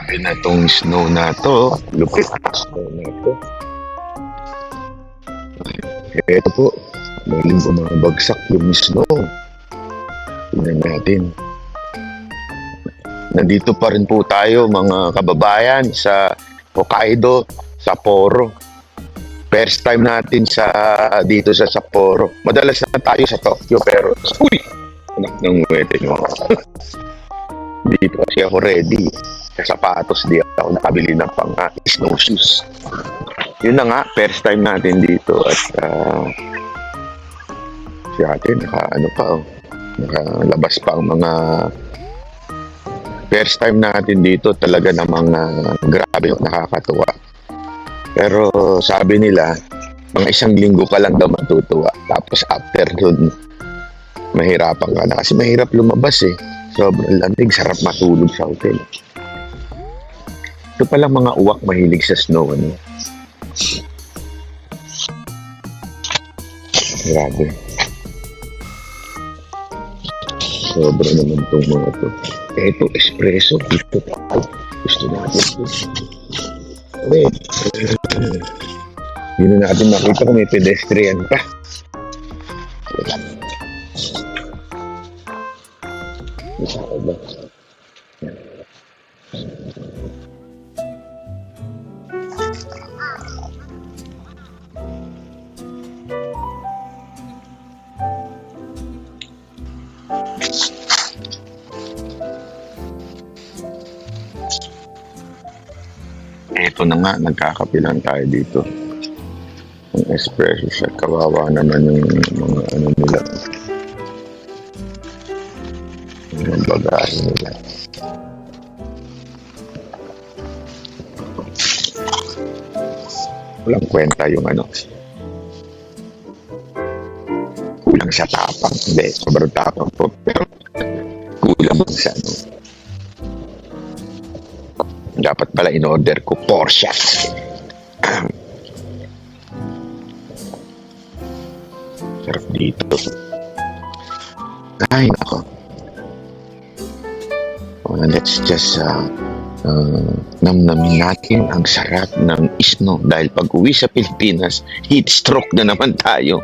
Grabe na tong snow na to. Lupit na snow na to. Ito po, muling bumabagsak yung snow. Tingnan natin. Nandito pa rin po tayo mga kababayan sa Hokkaido, Sapporo. First time natin dito sa Sapporo. Madalas na tayo sa Tokyo pero uy! Anak ng wete nyo. Dito kasi ako ready. Sa sapatos di ako nakabili ng pang snow shoes. Yun na nga, first time natin dito at si ate nakalabas pa ang mga first time natin dito talaga namang grabe, nakakatuwa. Pero sabi nila, mga 1 linggo ka lang daw matutuwa. Tapos after nun, mahirapan ka na. Kasi mahirap lumabas eh. Sobrang lamig, sarap matulog sa hotel. Ito palang mga uwak mahilig sa snow. Ano? Grabe. Sobra naman itong mga to. Ito, espresso. Dito pa. Gusto natin ito. Wait. Hindi na natin makita kung may pedestrian pa. Isa ko ba? Ito na nga, nagkakapilan tayo dito. Ang espresso shot, kawawa naman yung mga ano nila. Yung bagahe nila. Walang kwenta yung ano. Kulang sa tapang. Hindi, sobrang tapang po. Pero kulang sa ano. Dapat pala in-order ko 4 shots. Sarap dito. Ay, nako. Let's just namnamin natin ang sarap ng snow dahil pag uwi sa Pilipinas, heat stroke na naman tayo.